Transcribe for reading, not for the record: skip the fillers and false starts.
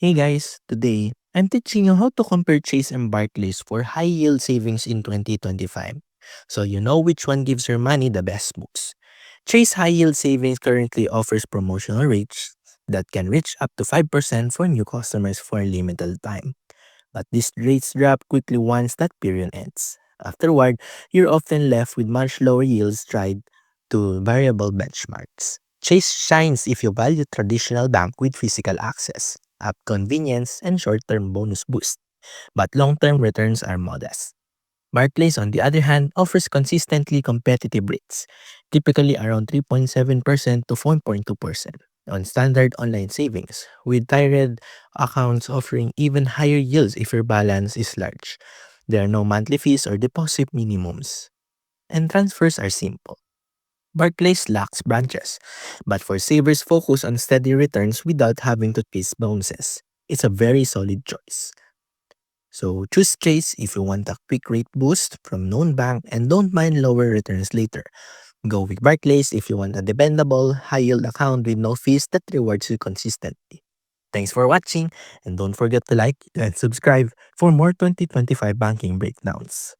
Hey guys, today I'm teaching you how to compare Chase and Barclays for high yield savings in 2025. So you know which one gives your money the best moves. Chase high yield savings currently offers promotional rates that can reach up to 5% for new customers for a limited time. But these rates drop quickly once that period ends. Afterward, you're often left with much lower yields tied to variable benchmarks. Chase shines if you value traditional bank with physical access, app convenience, and short-term bonus boost, but long-term returns are modest. Barclays, on the other hand, offers consistently competitive rates, typically around 3.7% to 4.2% on standard online savings, with tied accounts offering even higher yields if your balance is large. There are no monthly fees or deposit minimums, and transfers are simple. Barclays lacks branches, but for savers focus on steady returns without having to chase bonuses. It's a very solid choice. So choose Chase if you want a quick rate boost from known bank and don't mind lower returns later. Go with Barclays if you want a dependable, high-yield account with no fees that rewards you consistently. Thanks for watching, and don't forget to like and subscribe for more 2025 banking breakdowns.